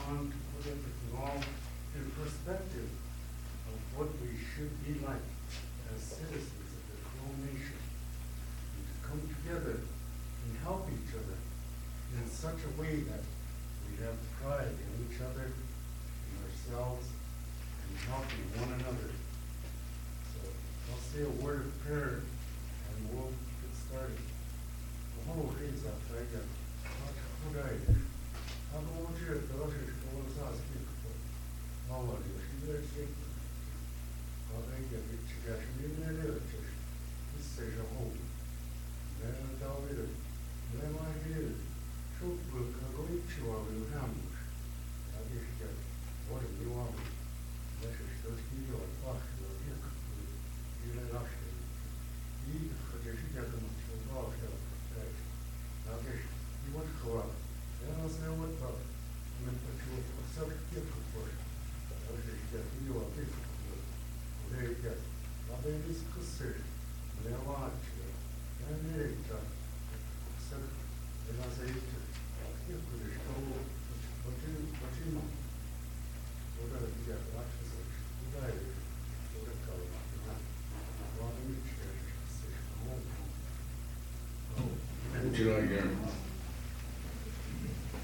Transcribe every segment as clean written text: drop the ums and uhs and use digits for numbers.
on to put everything all in perspective of what we should be like as citizens of the Crow Nation, and to come together and help each other in such a way that we have pride in each other, in ourselves, and helping one another. So I'll say a word of prayer and we'll get started. Oh, hey, Zaptaiga.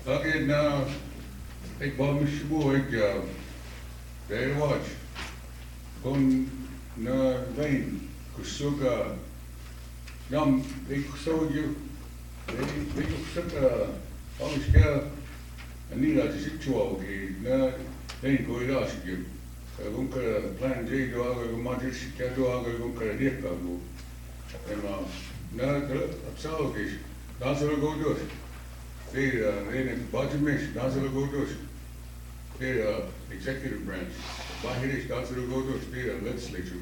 Again, ik wou me schoon, ik very much. Kon na wijn, kusuka. Nam, ik zou je, ik kusuka, alles ga. En niet dat je ziet zo ook, na wijn kon je dat je. Gewoon kan plan J doa, gewoon maar is ik doa, gewoon kan je niet doen. En na dat zou ook is. Dan zullen we go door. They budget mesh, dan zullen we go door. The executive branch, Bahirish, dan zullen we go door. The legislature,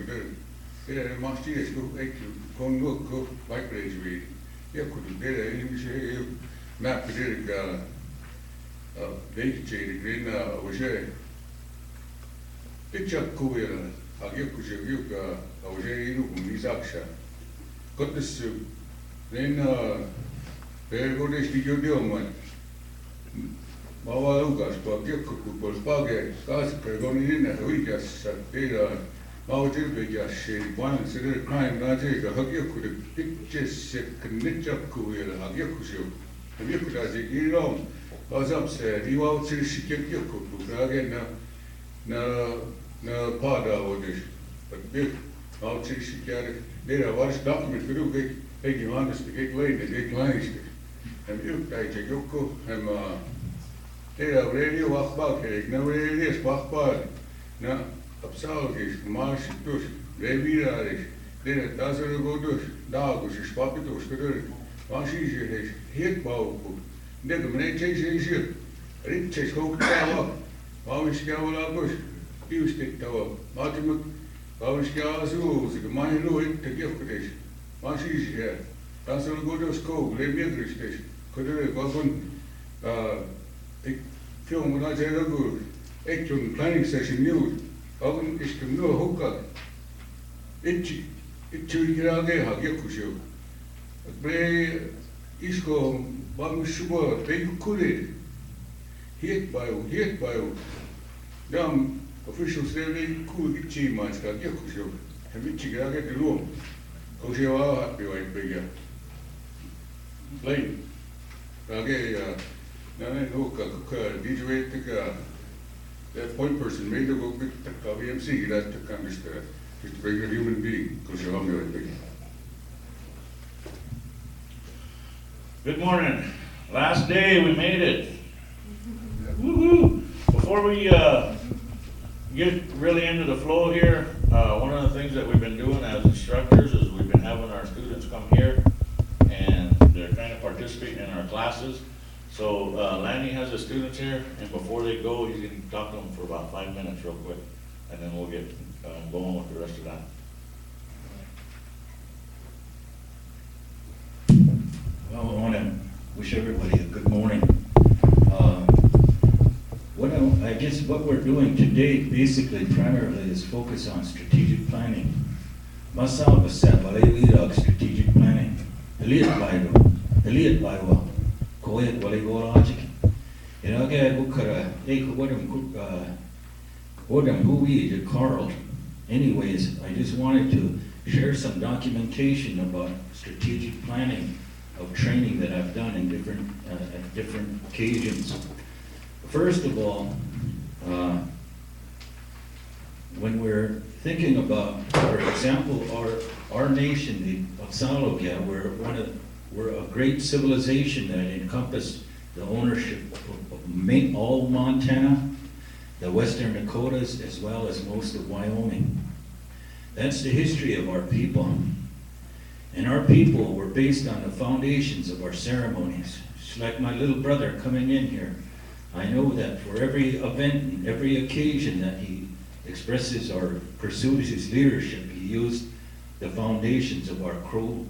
the master is go go bike race way. Je kunt de English map de vegetarian green was je. Picture cover, je kunt je was je in Isaksha. Got this then there go this video man. Mava Lucas, but you could page, cars going in and we just did mountain big shady one consider crime not a hug you could pictures knit up cool hug you and you could as you know was upset you out to she kept you could again no part of this but big out to she got it there was document to do big you honest to get late and get lines and you guys you go and there radio walk back here no radio walk back now Absalgisch, Marschitusch, Reviraris, der das go durch, Dagus, Spapitus, geduld, Marschis, Hirtbau, der Gemeinde ist hier, Riches hochgehauen, Bauischgau Labus, Biustik Tower, Martin, Bauischgau so, die Gemeinde Louis, der Giftisch, Marschis hier, das go durch Ko, Revirisch, geduld, Waffen, ich film mit einer gut, echt schon Planning Session News. Ogn is to no hookah. It churigage hagiakusho. Bre isko bamushuba bekure. Hit bio. Dam officials there cool gichi mas hagiakusho. Hamichigage de room. Koshewa happy white bigger. Lane. Rage nane hookah DJ tika. That point person made the book with BMC, that took understand. Just a regular human being, because you're very big. Good morning. Last day, we made it. Woohoo! Before we get really into the flow here, one of the things that we've been doing as instructors is we've been having our students come here and they're kind of participating in our classes. So Lanny has the students here, and before they go, you can talk to them for about 5 minutes real quick, and then we'll get going with the rest of that. Well, I want to wish everybody a good morning. I guess what we're doing today, basically, primarily, is focus on strategic planning. Masal Basab, strategic planning. Elite Bible. Koyak Waligorajik. Carl. Anyways, I just wanted to share some documentation about strategic planning of training that I've done in at different occasions. First of all, when we're thinking about, for example, our nation, the Otsalogya, we're a great civilization that encompassed the ownership of all Montana, the Western Dakotas, as well as most of Wyoming. That's the history of our people. And our people were based on the foundations of our ceremonies. It's like my little brother coming in here. I know that for every event and every occasion that he expresses or pursues his leadership, he used the foundations of our Crow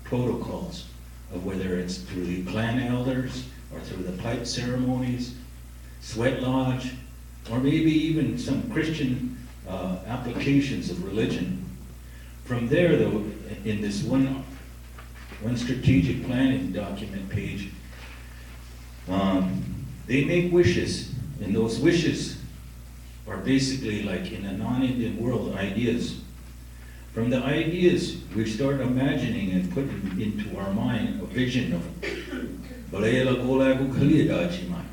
protocols, of whether it's through the clan elders or through the pipe ceremonies, sweat lodge, or maybe even some Christian applications of religion. From there, though, in this one strategic planning document page, they make wishes, and those wishes are basically, like in a non-Indian world, ideas. From the ideas, we start imagining and putting into our mind a vision of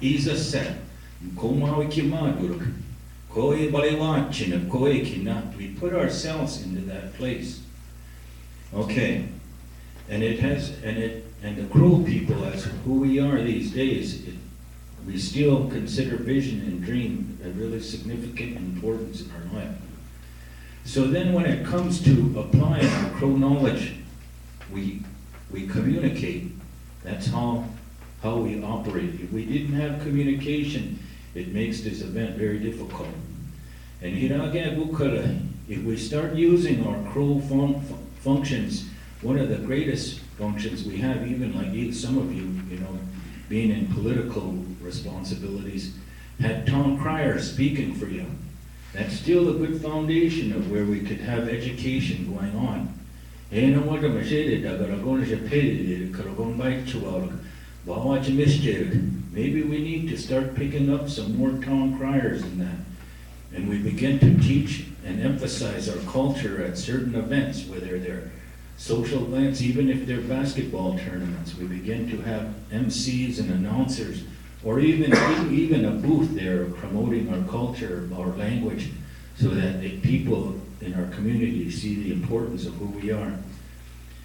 Isa said, we put ourselves into that place. Okay. And the Crow people, as who we are these days, we still consider vision and dream a really significant importance in our life. So then when it comes to applying our Crow knowledge, we communicate. That's how we operate. If we didn't have communication, it makes this event very difficult. And if we start using our Crow functions, one of the greatest functions we have, even like some of you, being in political responsibilities, had town criers speaking for you. That's still a good foundation of where we could have education going on. Maybe we need to start picking up some more town criers in that. And we begin to teach and emphasize our culture at certain events, whether they're social events, even if they're basketball tournaments. We begin to have MCs and announcers, or even a booth there promoting our culture, our language, so that the people in our community see the importance of who we are.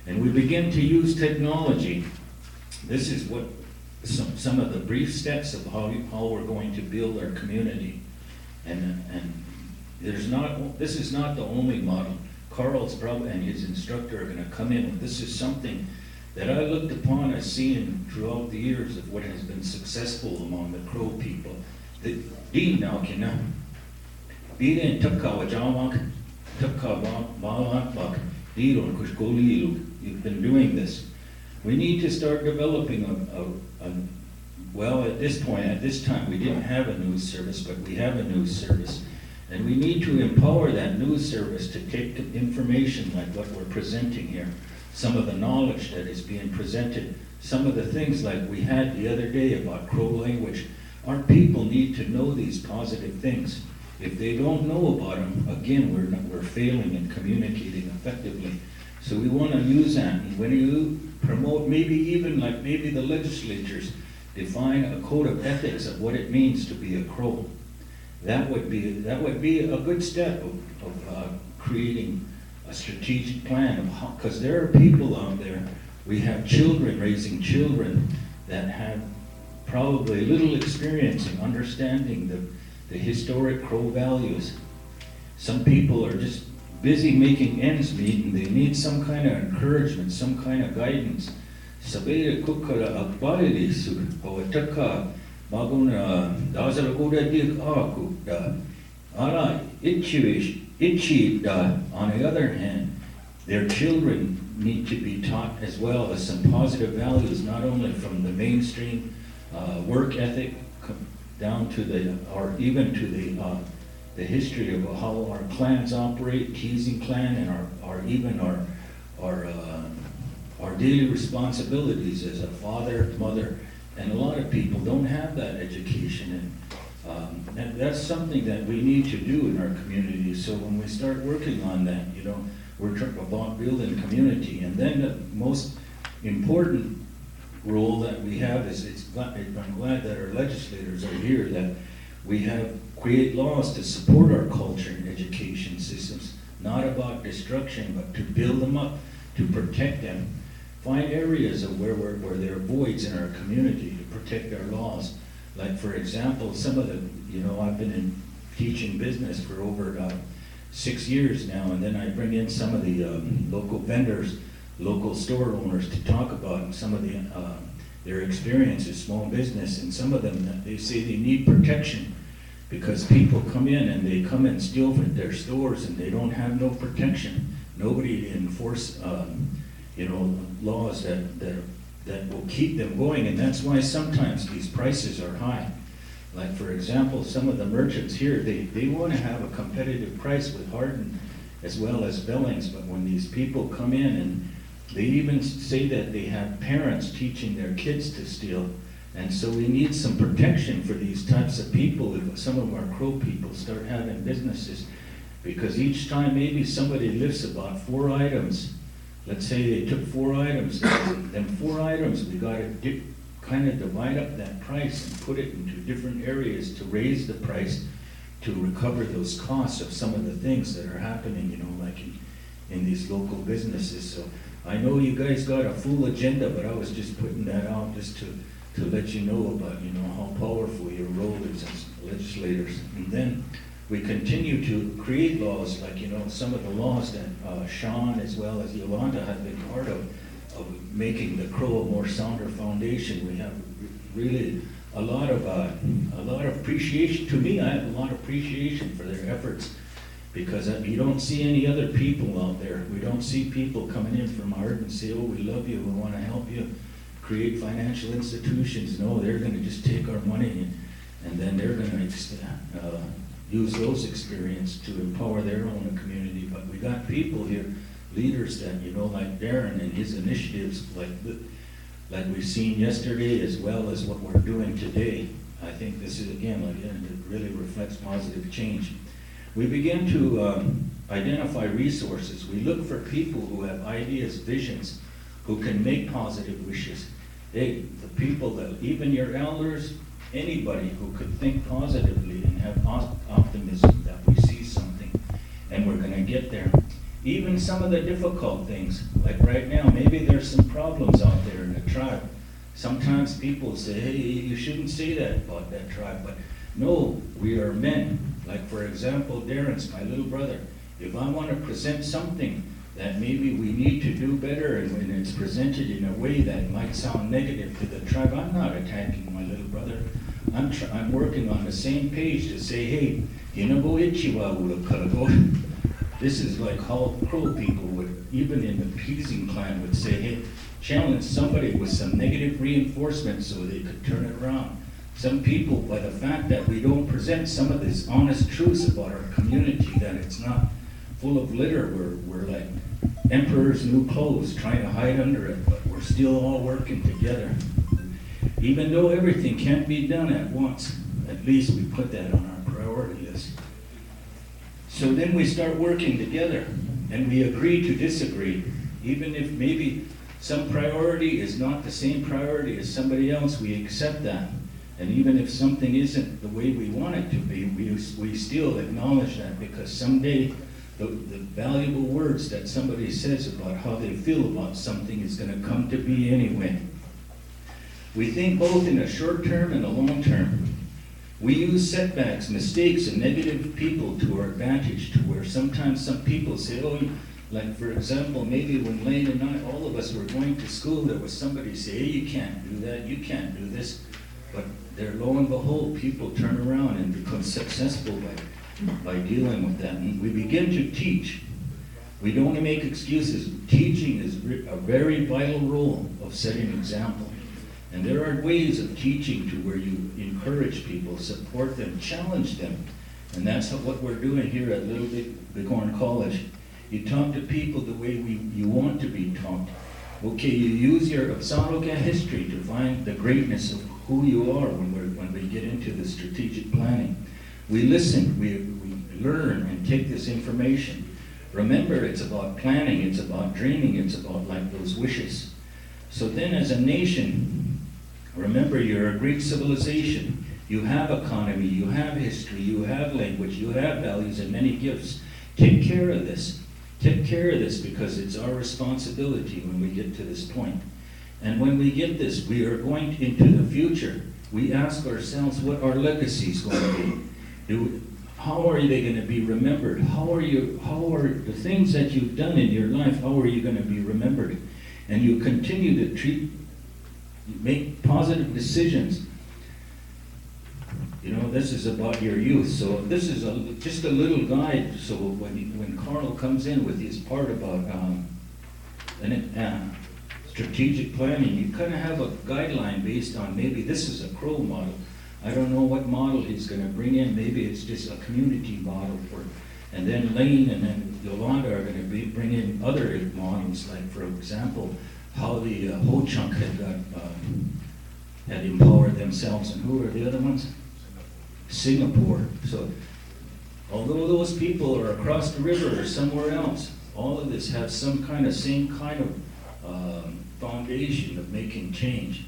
And we begin to use technology. This is what some of the brief steps of how we're going to build our community. And this is not the only model. Carl's probably and his instructor are going to come in. This is something that I looked upon as seeing throughout the years of what has been successful among the Crow people. You've been doing this. We need to start developing well, at this time, we didn't have a news service, but we have a news service. And we need to empower that news service to take information like what we're presenting here, some of the knowledge that is being presented, some of the things like we had the other day about Crow language. Our people need to know these positive things. If they don't know about them, again, we're failing in communicating effectively. So we want to use that. And when you promote, maybe the legislatures define a code of ethics of what it means to be a Crow. That would be a good step of creating a strategic plan of how, because there are people out there, we have children raising children that have probably little experience in understanding the historic Crow values. Some people are just busy making ends meet and they need some kind of encouragement, some kind of guidance. Sabere kukara akbali su hawataka maguna dazara goda dik aku da ara itchi da. On the other hand, their children need to be taught as well as some positive values, not only from the mainstream work ethic down to even to the history of how our clans operate, Teasing clan, and our daily responsibilities as a father, mother, And a lot of people don't have that education, and that's something that we need to do in our community. So when we start working on that, you know, we're talking about building community. And then the most important role that we have is, I'm glad that our legislators are here, that we have create laws to support our culture and education systems, not about destruction, but to build them up, to protect them. Find areas of where there are voids in our community to protect our laws. Like, for example, some of the, you know, I've been in teaching business for over 6 years now, and then I bring in some of the local vendors, local store owners to talk about some of the their experiences, small business, and some of them, they say they need protection because people come in and they come and steal from their stores and they don't have no protection. Nobody enforce, you know, laws that will keep them going, and that's why sometimes these prices are high. Like, for example, some of the merchants here, they want to have a competitive price with Hardin as well as Billings, but when these people come in and they even say that they have parents teaching their kids to steal, and so we need some protection for these types of people if some of our Crow people start having businesses, because each time maybe somebody lifts about 4 items. Let's say they took 4 items, then 4 items, we got to kind of divide up that price and put it into different areas to raise the price to recover those costs of some of the things that are happening, you know, like in these local businesses. So I know you guys got a full agenda, but I was just putting that out just to let you know about, you know, how powerful your role is as legislators. And then we continue to create laws, like, you know, some of the laws that Sean as well as Yolanda have been part of making the Crow a more sounder foundation. We have really a lot of appreciation. To me, I have a lot of appreciation for their efforts, because you don't see any other people out there. We don't see people coming in from Hardin and say, oh, we love you, we want to help you create financial institutions. No, they're going to just take our money and then they're going to use those experience to empower their own community. But we got people here, leaders that, you know, like Darren and his initiatives, like we've seen yesterday, as well as what we're doing today. I think this is, again, it really reflects positive change. We begin to identify resources. We look for people who have ideas, visions, who can make positive wishes. The people that, even your elders, anybody who could think positively and have optimism that we see something and we're going to get there. Even some of the difficult things, like right now, maybe there's some problems out there in the tribe. Sometimes people say, hey, you shouldn't say that about that tribe, but no, we are men. Like, for example, Darren's my little brother. If I want to present something that maybe we need to do better, and when it's presented in a way that might sound negative to the tribe, I'm not attacking my little brother. I'm working on the same page to say, hey, this is like how Crow people would, even in the Peasing clan, would say, hey, challenge somebody with some negative reinforcement so they could turn it around. Some people, by the fact that we don't present some of this honest truths about our community, that it's not full of litter, we're like emperor's new clothes, trying to hide under it, but we're still all working together. Even though everything can't be done at once, at least we put that on our priority list. So then we start working together, and we agree to disagree. Even if maybe some priority is not the same priority as somebody else, we accept that. And even if something isn't the way we want it to be, we still acknowledge that, because someday the valuable words that somebody says about how they feel about something is going to come to be anyway. We think both in a short term and a long term. We use setbacks, mistakes, and negative people to our advantage, to where sometimes some people say, oh, like, for example, maybe when Lane and I, all of us were going to school, there was somebody say, hey, you can't do that, you can't do this. But there, lo and behold, people turn around and become successful by dealing with that. And we begin to teach. We don't make excuses. Teaching is a very vital role of setting an example. And there are ways of teaching to where you encourage people, support them, challenge them. And that's what we're doing here at Little Bighorn College. You talk to people the way you want to be talked. Okay, you use your Absaroka history to find the greatness of who you are when we get into the strategic planning. We listen, we learn and take this information. Remember, it's about planning, it's about dreaming, it's about like those wishes. So then as a nation, remember you're a great civilization. You have economy, you have history, you have language, you have values and many gifts. Take care of this. Take care of this because it's our responsibility when we get to this point. And when we get this, we are going into the future. We ask ourselves what our legacy is going to be. How are they going to be remembered? How are the things that you've done in your life, how are you going to be remembered? And you continue to make positive decisions. You know, this is about your youth. So this is just a little guide. So when Carl comes in with his part about strategic planning, you kind of have a guideline based on maybe this is a Crow model. I don't know what model he's going to bring in. Maybe it's just a community model and then Lane and then Yolanda are going to bring in other models, like for example, how the Ho-Chunk had empowered themselves, and who are the other ones? Singapore. So although those people are across the river or somewhere else, all of this has some kind of same kind of foundation of making change.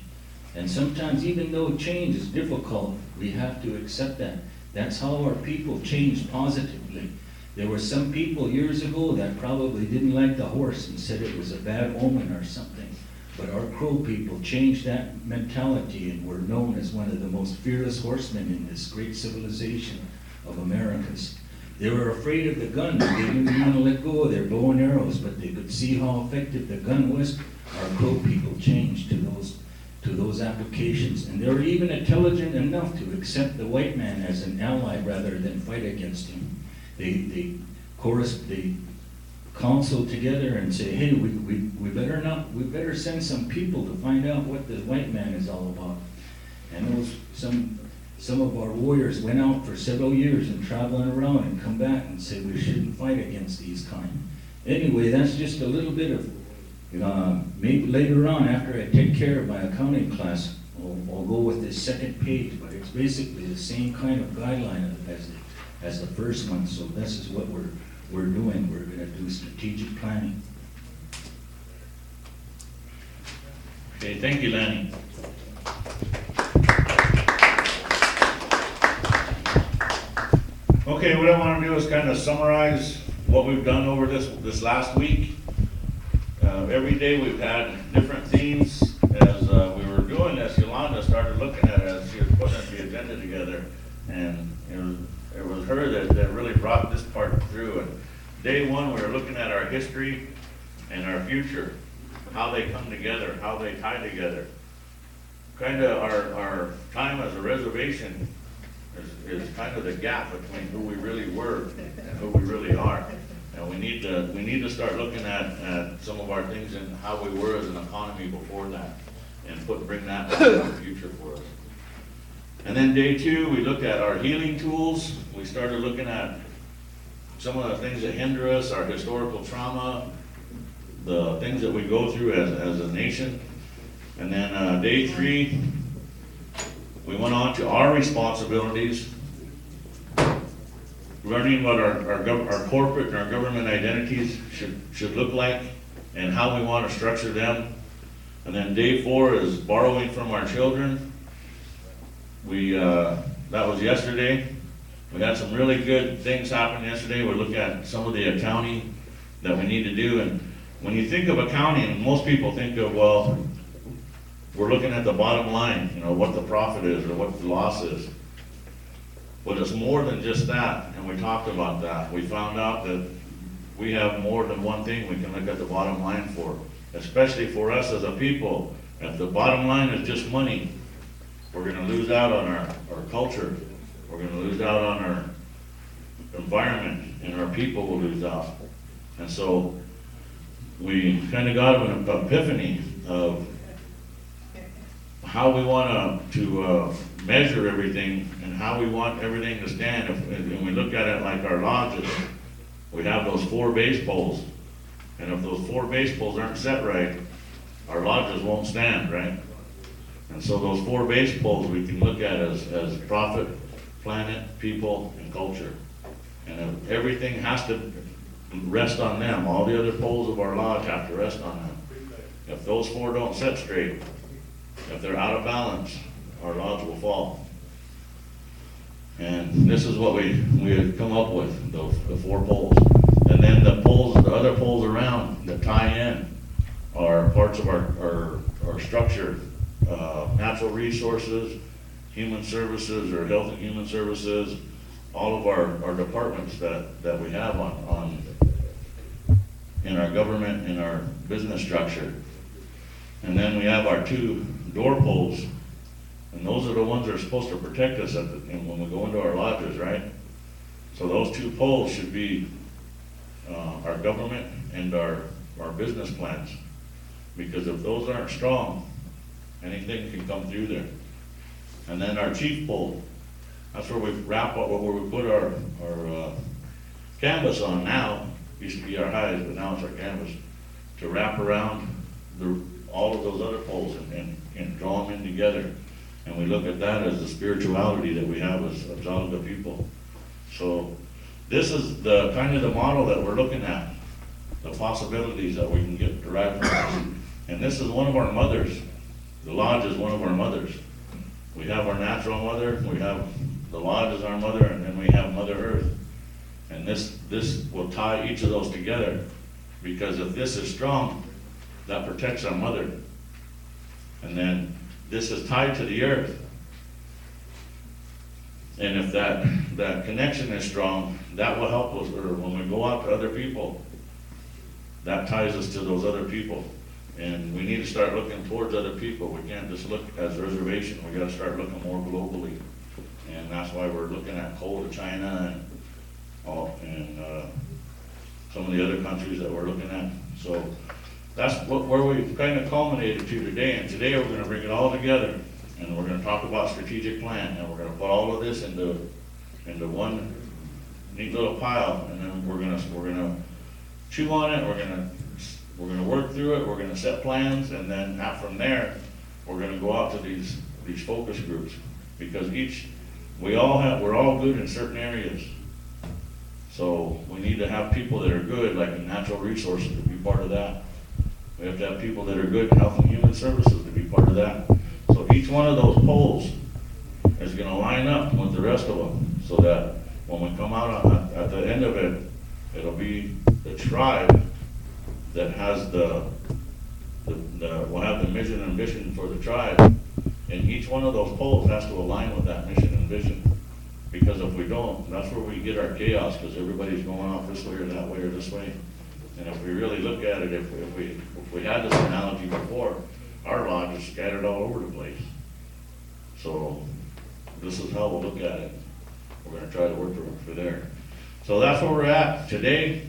And sometimes even though change is difficult, we have to accept that. That's how our people change positively. There were some people years ago that probably didn't like the horse and said it was a bad omen or something. But our Crow people changed that mentality and were known as one of the most fearless horsemen in this great civilization of Americas. They were afraid of the gun. They didn't want to let go of their bow and arrows, but they could see how effective the gun was. Our Crow people changed to those applications. And they were even intelligent enough to accept the white man as an ally rather than fight against him. They counsel together and say, hey, we better send some people to find out what the white man is all about. And some of our warriors went out for several years and traveling around and come back and say we shouldn't fight against these kind. Anyway, that's just a little bit of, maybe later on after I take care of my accounting class, I'll go with this second page, but it's basically the same kind of guideline as the first one. So this is what we're doing. We're going to do strategic planning. Okay, thank you, Lanny. Okay, what I want to do is kind of summarize what we've done over this last week. Every day we've had different themes. As we were doing this, Yolanda started looking at it as she was putting the agenda together, and it was her that really brought this part through. And day one, we were looking at our history and our future, how they come together, how they tie together. Kind of our time as a reservation is kind of the gap between who we really were and who we really are. And we need to start looking at some of our things and how we were as an economy before that, and bring that into the future for us. And then day two, we looked at our healing tools. We started looking at some of the things that hinder us, our historical trauma, the things that we go through as a nation. And then day three, we went on to our responsibilities, learning what our corporate and our government identities should look like and how we want to structure them. And then day four is borrowing from our children. That was yesterday. We had some really good things happen yesterday. We looked at some of the accounting that we need to do. And when you think of accounting, most people think of, well, we're looking at the bottom line, what the profit is or what the loss is. But it's more than just that, and we talked about that. We found out that we have more than one thing we can look at the bottom line for, especially for us as a people. If the bottom line is just money, we're going to lose out on our culture. We're going to lose out on our environment, and our people will lose out. And so we kind of got an epiphany of how we want to measure everything and how we want everything to stand. And we look at it like our lodges, we have those 4 base poles. And if those 4 base poles aren't set right, our lodges won't stand, right? And so those 4 base poles we can look at as profit, planet, people, and culture. And if everything has to rest on them. All the other poles of our lodge have to rest on them. If those 4 don't set straight, if they're out of balance, our lodge will fall. And this is what we had come up with, the 4 poles. And then the other poles around that tie in are parts of our structure, natural resources, human services, or health and human services, all of our departments that we have in our government, in our business structure. And then we have our 2 door poles, and those are the ones that are supposed to protect us when we go into our lodges, right? So those 2 poles should be our government and our business plans, because if those aren't strong, anything can come through there. And then our chief pole, that's where we wrap up, where we put our canvas on now. Used to be our highs, but now it's our canvas, to wrap around all of those other poles and draw them in together. And we look at that as the spirituality that we have as Jalga people. So this is the kind of the model that we're looking at, the possibilities that we can get derived from this. And this is one of our mothers. The lodge is one of our mothers. We have our natural mother, we have the lodge as our mother, and then we have Mother Earth. And this will tie each of those together, because if this is strong, that protects our mother. And then this is tied to the earth. And if that connection is strong, that will help us, or when we go out to other people, that ties us to those other people. And we need to start looking towards other people. We can't just look as a reservation. We gotta start looking more globally. And that's why we're looking at coal to China and some of the other countries that we're looking at. So that's where we've kind of culminated to today. And today we're gonna bring it all together, and we're gonna talk about strategic plan, and we're gonna put all of this into one neat little pile, and then we're gonna chew on it. We're gonna work through it. We're gonna set plans, and then from there, we're gonna go out to these focus groups, because we're all good in certain areas. So we need to have people that are good, like in natural resources, to be part of that. We have to have people that are good in health and human services to be part of that. So each one of those poles is gonna line up with the rest of them, so that when we come out at the end of it, it'll be the tribe that has we'll have the mission and vision for the tribe, and each one of those poles has to align with that mission and vision. Because if we don't, that's where we get our chaos, because everybody's going off this way or that way or this way. And if we really look at it, if we had this analogy before, our lodge is scattered all over the place. So this is how we'll look at it. We're gonna try to work for there. So that's where we're at today.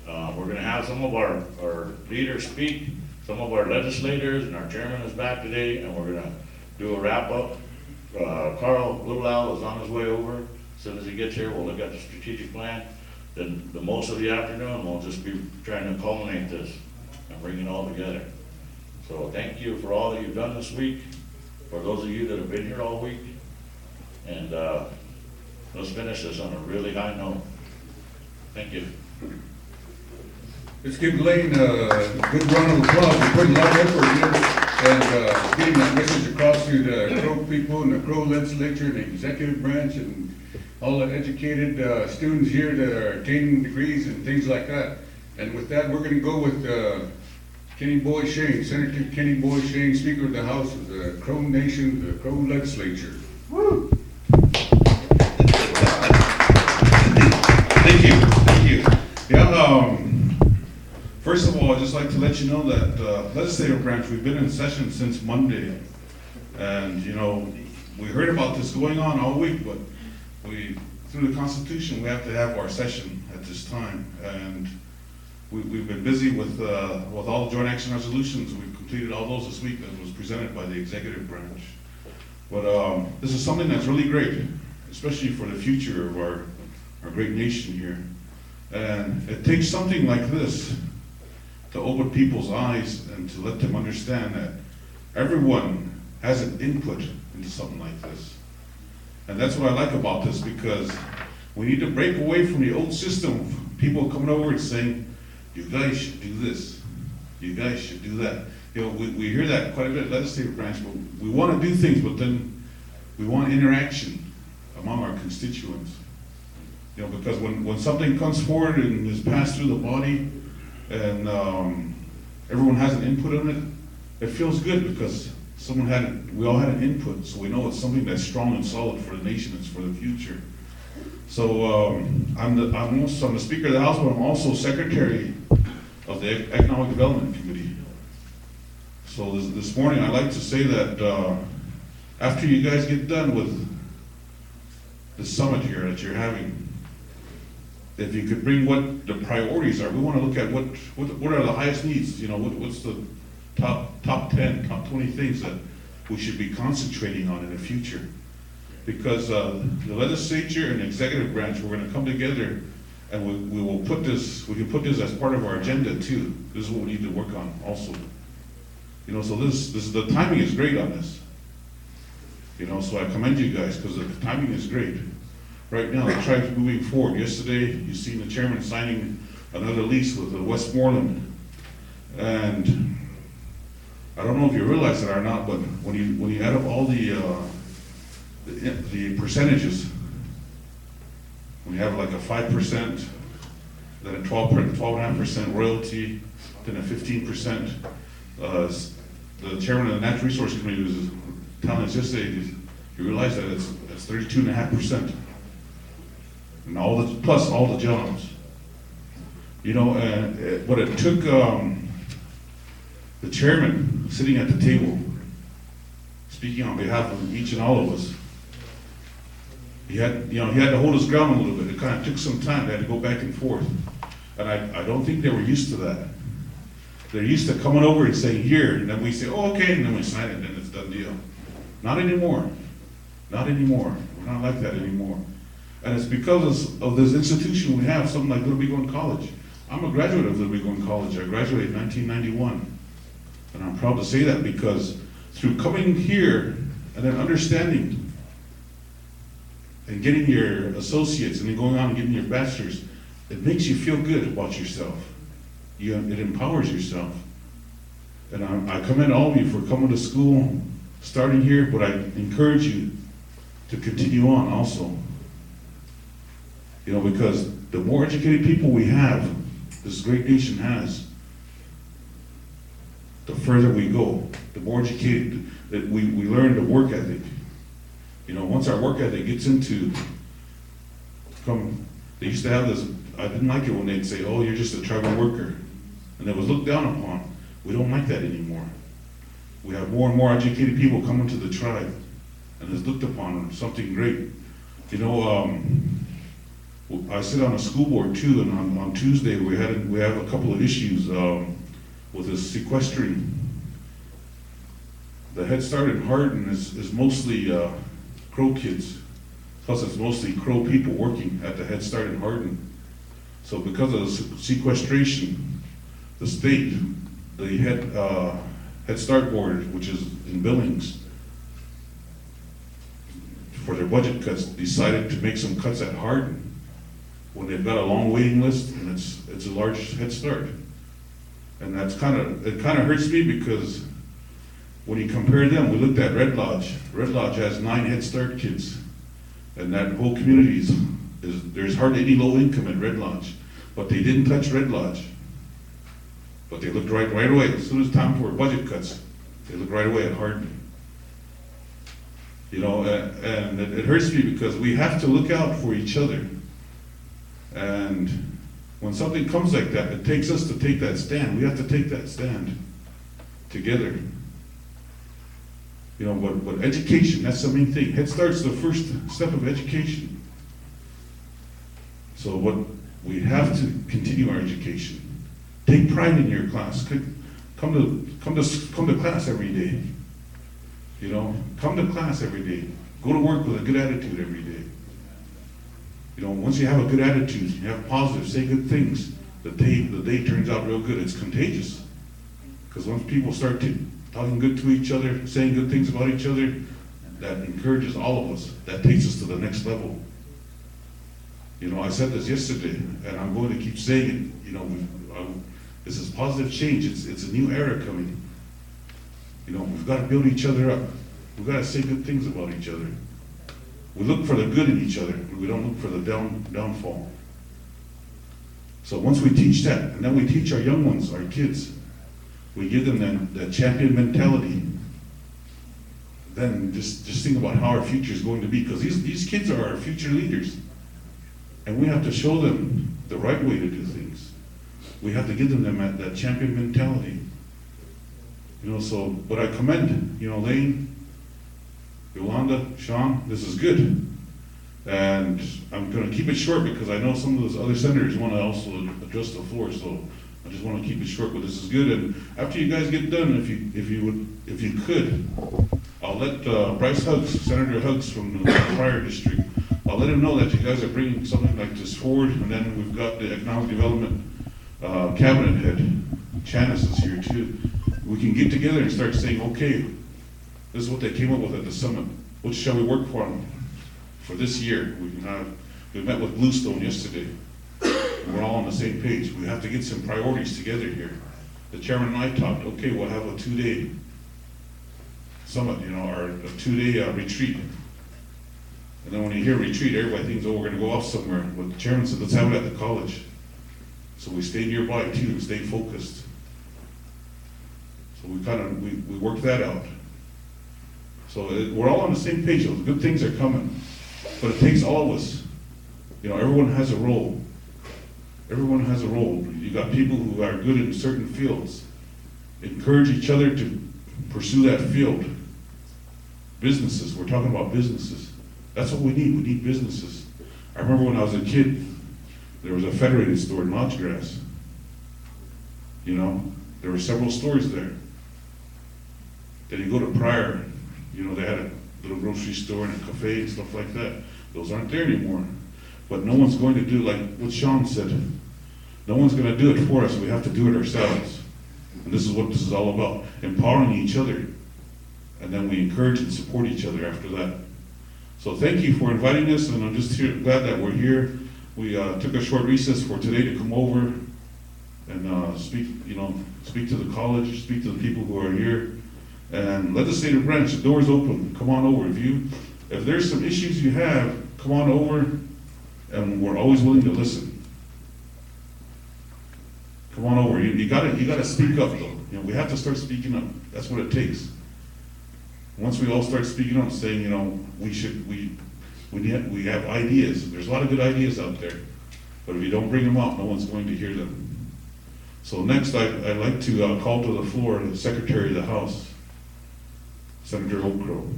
We're gonna have some of our leaders speak, some of our legislators, and our chairman is back today, and we're gonna do a wrap up. Carl Little Al is on his way over. As soon as he gets here, we'll look at the strategic plan. Then the most of the afternoon, we'll just be trying to culminate this and bring it all together. So thank you for all that you've done this week, for those of you that have been here all week. And let's finish this on a really high note. Thank you. Let's give Lane a good round of applause. We're putting a lot of effort here and getting that message across to the Crow people and the Crow legislature, the executive branch, and all the educated students here that are attaining degrees and things like that. And with that, we're going to go with Kenny Boy Shane, Senator Kenny Boy Shane, Speaker of the House of the Crow Nation, the Crow legislature. Woo! Thank you. Yeah, first of all, I'd just like to let you know that legislative branch, we've been in session since Monday. And, you know, we heard about this going on all week, but through the Constitution, we have to have our session at this time. And we've been busy with all the joint action resolutions. We've completed all those this week that was presented by the executive branch. But this is something that's really great, especially for the future of our great nation here. And it takes something like this to open people's eyes and to let them understand that everyone has an input into something like this. And that's what I like about this, because we need to break away from the old system of people coming over and saying, you guys should do this, you guys should do that. You know, we hear that quite a bit at legislative branch, but we want to do things, but then we want interaction among our constituents. You know, because when something comes forward and is passed through the body, and everyone has an input on it, it feels good because we all had an input, so we know it's something that's strong and solid for the nation, it's for the future. So I'm the Speaker of the House, but I'm also Secretary of the Economic Development Committee. So this morning I'd like to say that after you guys get done with the summit here that you're having, if you could bring what the priorities are. We want to look at what are the highest needs, you know, what's the top 10, top 20 things that we should be concentrating on in the future. Because the legislature and the executive branch, we're going to come together and we will put this, we can put this as part of our agenda too. This is what we need to work on also. You know, so the timing is great on this. You know, so I commend you guys because the timing is great. Right now, the tribe's moving forward. Yesterday, you seen the chairman signing another lease with the Westmoreland. And I don't know if you realize it or not, but when you add up all the percentages, when you have like a 5%, then a 12.5% royalty, then a 15%. The chairman of the Natural Resource Committee was telling us yesterday, you realize that it's 32.5%. And plus all the jobs. You know, but it took the chairman sitting at the table, speaking on behalf of each and all of us. He had to hold his ground a little bit. It kind of took some time. They had to go back and forth. And I don't think they were used to that. They're used to coming over and saying, here, and then we say, oh, okay, and then we sign it, and then it's done deal. Not anymore. Not anymore. We're not like that anymore. And it's because of this institution we have, something like Little Big One College. I'm a graduate of Little Big One College. I graduated in 1991. And I'm proud to say that because through coming here and then understanding and getting your associates and then going on and getting your bachelor's, it makes you feel good about yourself. It empowers yourself. And I commend all of you for coming to school, starting here, but I encourage you to continue on also. You know, because the more educated people we have, this great nation has, the further we go. The more educated that we learn the work ethic. You know, once our work ethic gets into, they used to have this, I didn't like it when they'd say, oh, you're just a tribal worker. And it was looked down upon. We don't like that anymore. We have more and more educated people coming to the tribe, and it's looked upon as something great. You know, I sit on a school board too, and on Tuesday we have a couple of issues with the sequestering. The Head Start in Hardin is mostly Crow kids, plus it's mostly Crow people working at the Head Start in Hardin. So because of the sequestration, the state, the Head Start Board, which is in Billings, for their budget cuts, decided to make some cuts at Hardin when they've got a long waiting list and it's a large Head Start. And it kind of hurts me because when you compare them, we looked at Red Lodge. Red Lodge has 9 Head Start kids, and that whole community there's hardly any low income at Red Lodge, but they didn't touch Red Lodge. But they looked right away. As soon as time for budget cuts, they looked right away at Hardin. You know, and it hurts me because we have to look out for each other. And when something comes like that, it takes us to take that stand. We have to take that stand together. You know, but education, that's the main thing. Head Start's the first step of education. So we have to continue our education. Take pride in your class. Come to class every day. You know, come to class every day. Go to work with a good attitude every day. You know, once you have a good attitude, you have positive, say good things, the day turns out real good. It's contagious. Because once people start talking good to each other, saying good things about each other, that encourages all of us. That takes us to the next level. You know, I said this yesterday, and I'm going to keep saying it. You know, this is positive change. It's a new era coming. You know, we've got to build each other up. We've got to say good things about each other. We look for the good in each other. We don't look for the downfall. So once we teach that, and then we teach our young ones, our kids, we give them that champion mentality, then just think about how our future is going to be, because these kids are our future leaders. And we have to show them the right way to do things. We have to give them that champion mentality. You know, so, but I commend, you know, Lane, Yolanda, Sean, this is good. And I'm going to keep it short because I know some of those other senators want to also address the floor, so I just want to keep it short, but this is good. And after you guys get done, if you could, I'll let Bryce Hugs, Senator Hugs from the Prior District, I'll let him know that you guys are bringing something like this forward, and then we've got the Economic Development Cabinet Head, Janice is here too. We can get together and start saying, okay, this is what they came up with at the summit. What shall we work for this year? We met with Bluestone yesterday. We're all on the same page. We have to get some priorities together here. The chairman and I talked, okay, we'll have a 2-day summit, you know, or a 2-day retreat. And then when you hear retreat, everybody thinks, oh, we're gonna go off somewhere. But the chairman said, let's have it at the college. So we stayed nearby too, stayed focused. So we worked that out. So we're all on the same page. Those good things are coming. But it takes all of us. You know, everyone has a role. Everyone has a role. You got people who are good in certain fields. Encourage each other to pursue that field. Businesses, we're talking about businesses. That's what we need businesses. I remember when I was a kid, there was a Federated store in Lodge Grass. You know, there were several stores there. Then you go to Prior, you know, they had a little grocery store and a cafe and stuff like that. Those aren't there anymore. But no one's going to do like what Sean said. No one's going to do it for us. We have to do it ourselves. And this is what this is all about. Empowering each other. And then we encourage and support each other after that. So thank you for inviting us, and I'm just glad that we're here. We took a short recess for today to come over and speak to the college, speak to the people who are here. And legislative branch, the door's open. Come on over. If there's some issues you have, come on over, and we're always willing to listen. Come on over. You gotta speak up though. You know, we have to start speaking up. That's what it takes. Once we all start speaking up, saying, you know, we have ideas. There's a lot of good ideas out there, but if you don't bring them out, no one's going to hear them. So next, I'd like to call to the floor the Secretary of the House, Senator Oakrow.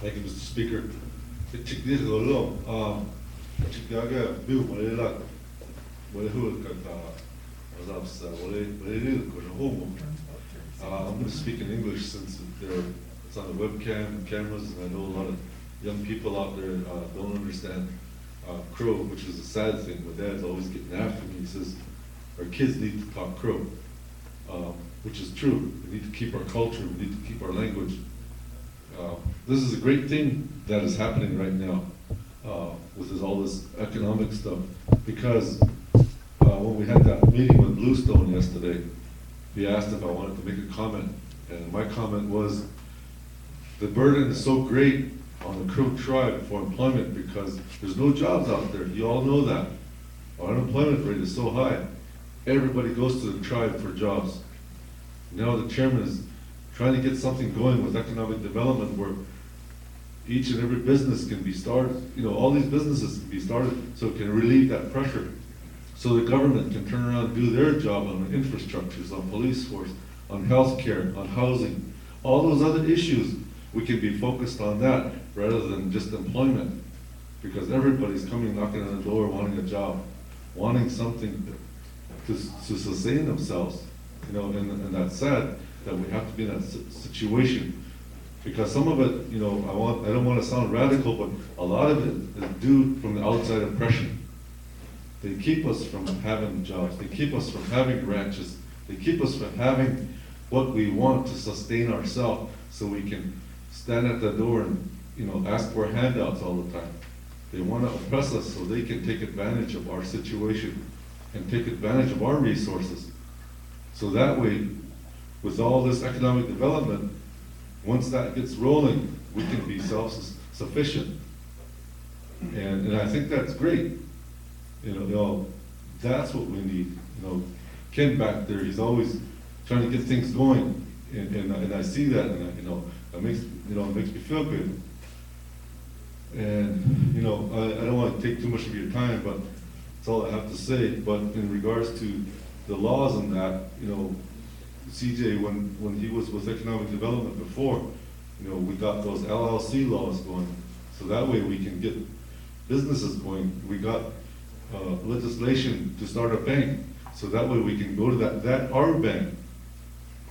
Thank you, Mr. Speaker. I'm going to speak in English since it's on the webcam and cameras, and I know a lot of young people out there don't understand Crow, which is a sad thing. My dad's always getting after me. He says, our kids need to talk Crow, which is true. We need to keep our culture, we need to keep our language. This is a great thing that is happening right now with all this economic stuff, because when we had that meeting with Bluestone yesterday, he asked if I wanted to make a comment, and my comment was, the burden is so great on the Crow tribe for employment because there's no jobs out there. You all know that. Our unemployment rate is so high. Everybody goes to the tribe for jobs. Now the chairman is trying to get something going with economic development where each and every business can be started, you know, all these businesses can be started so it can relieve that pressure. So the government can turn around and do their job on infrastructures, on police force, on healthcare, on housing. All those other issues, we can be focused on that rather than just employment. Because everybody's coming knocking on the door wanting a job, wanting something to sustain themselves. You know, and that's sad that we have to be in that situation. Because some of it, you know, I don't wanna sound radical, but a lot of it is due from the outside impression. They keep us from having jobs, they keep us from having ranches, they keep us from having what we want to sustain ourselves, so we can stand at the door and, you know, ask for handouts all the time. They wanna oppress us so they can take advantage of our situation and take advantage of our resources. So that way, with all this economic development, once that gets rolling, we can be self-sufficient. And I think that's great. You know, that's what we need. You know, Ken back there, he's always trying to get things going, and I see that, and you know, it makes me feel good. And you know, I don't want to take too much of your time, but that's all I have to say. But in regards to the laws and that, you know, CJ, when he was with economic development before, you know, we got those LLC laws going, so that way we can get businesses going. We got legislation to start a bank, so that way we can go to that our bank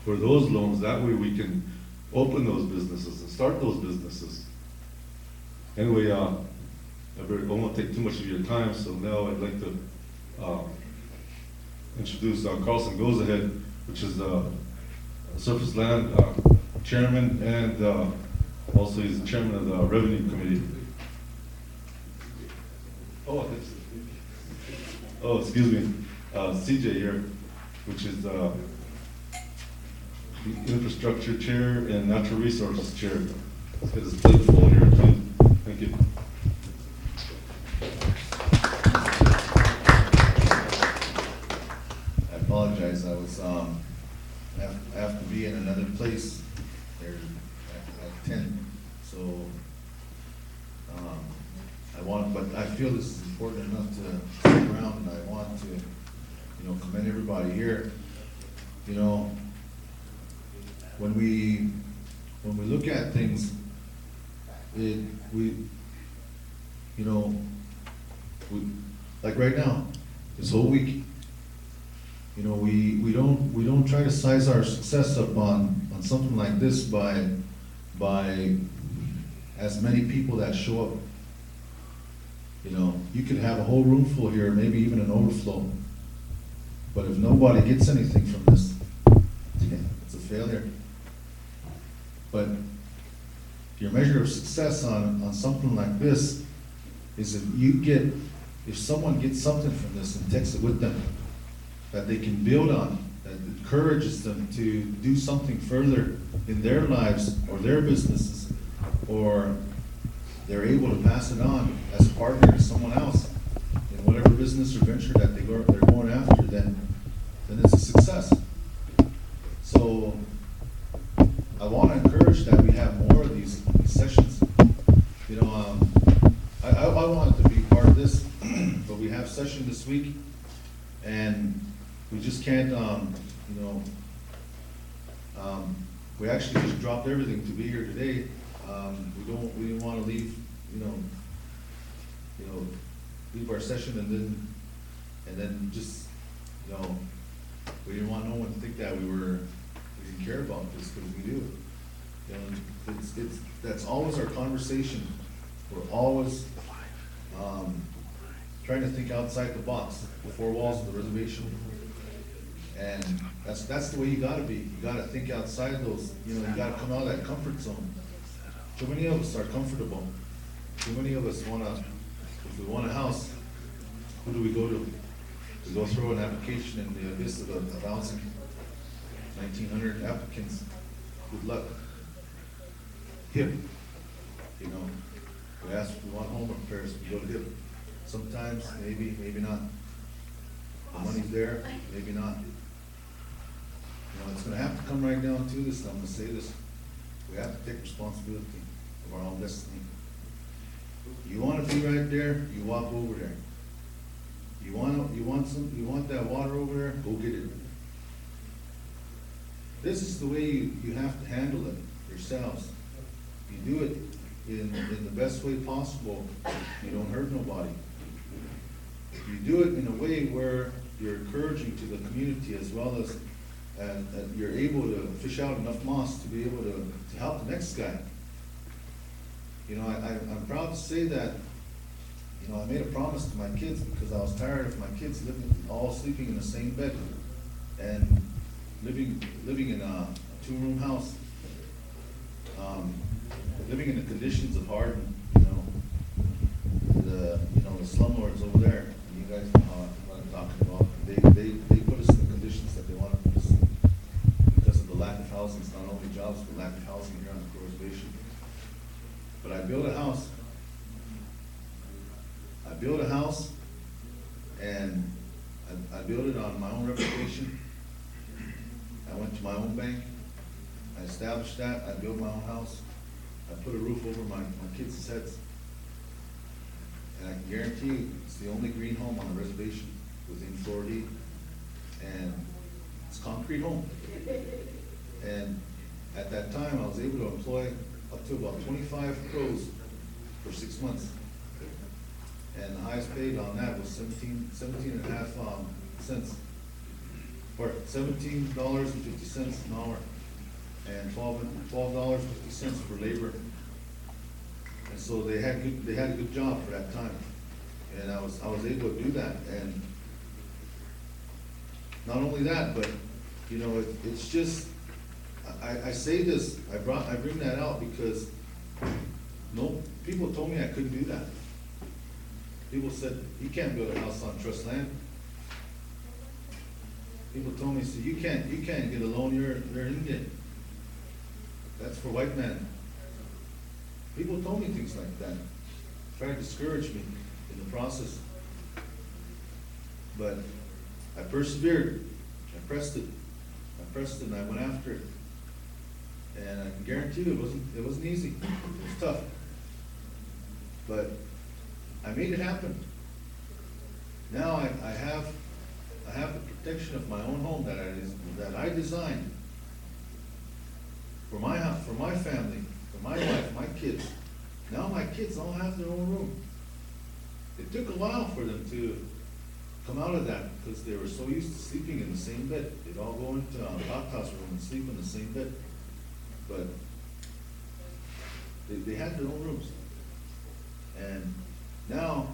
for those loans. That way we can open those businesses and start those businesses. Anyway, I won't take too much of your time, so now I'd like to introduce Carlson Goes Ahead, which is Surface Land Chairman, and also he's the Chairman of the Revenue Committee. Excuse me, CJ here, which is the Infrastructure Chair and Natural Resources Chair. Let's get his plate full here too. Thank you. I apologize, I was, I have to be in another place there at 10, so, but I feel this is important enough to stick around, and I want to, you know, commend everybody here. You know, when we look at things, like right now, this whole week, you know, we don't try to size our success up on something like this by as many people that show up. You know, you could have a whole room full here, maybe even an overflow, but if nobody gets anything from this, it's a failure. But your measure of success on something like this is if someone gets something from this and takes it with them, that they can build on, that encourages them to do something further in their lives or their businesses, or they're able to pass it on as a partner to someone else in whatever business or venture that they're going after, then it's a success. So I want to encourage that we have more of these sessions. You know, I wanted to be part of this, but we have session this week, and we just can't, we actually just dropped everything to be here today. We didn't want to leave, leave our session and then just, we didn't want no one to think that we didn't care about this, because we do. You know, that's always our conversation. We're always trying to think outside the box, the four walls of the reservation. And that's the way you gotta be. You gotta think outside those, you gotta come out of that comfort zone. Too many of us are comfortable. Too many of us if we want a house, who do we go to? We go throw an application in the abyss of 1,000, 1,900 applicants. Good luck. HIP, we ask if we want home repairs, we go to HIP. Sometimes, maybe not. The money's there, maybe not. It's gonna have to come right down to this, and I'm gonna say this. We have to take responsibility of our own destiny. You wanna be right there, you walk over there. You want that water over there, go get it. This is the way you have to handle it yourselves. You do it in the best way possible. You don't hurt nobody. You do it in a way where you're encouraging to the community as well as and you're able to fish out enough moss to be able to help the next guy. You know, I'm proud to say that, you know, I made a promise to my kids because I was tired of my kids all sleeping in the same bed and living in a two-room house, living in the conditions of Hardin, you know, the slumlords over there. You guys know what I'm talking about. They put us in the conditions that they want to put us in because of the lack of housing. It's not only jobs, but lack of housing here on the reservation. But I built a house. And I built it on my own reputation. I went to my own bank. I established that. I built my own house. I put a roof over my kids' heads. And I can guarantee you, it's the only green home on the reservation within Florida. And it's a concrete home. And at that time, I was able to employ up to about 25 pros for 6 months. And the highest paid on that was 17 and a half cents, or $17.50 an hour, and $12.50 for labor. And so they had a good job for that time, and I was able to do that. And not only that, but you know, it's just I say this, I bring that out because no people told me I couldn't do that. People said, you can't build a house on trust land. People told me, so you can't get a loan, you're Indian. That's for white men. People told me things like that, tried to discourage me in the process. But I persevered, I pressed it and I went after it. And I can guarantee you it wasn't easy, it was tough. But I made it happen. Now I have the protection of my own home that I designed for my house, for my family, for my wife, my kids. Now my kids all have their own room. It took a while for them to come out of that because they were so used to sleeping in the same bed. They'd all go into a outhouse room and sleep in the same bed. But they had their own rooms.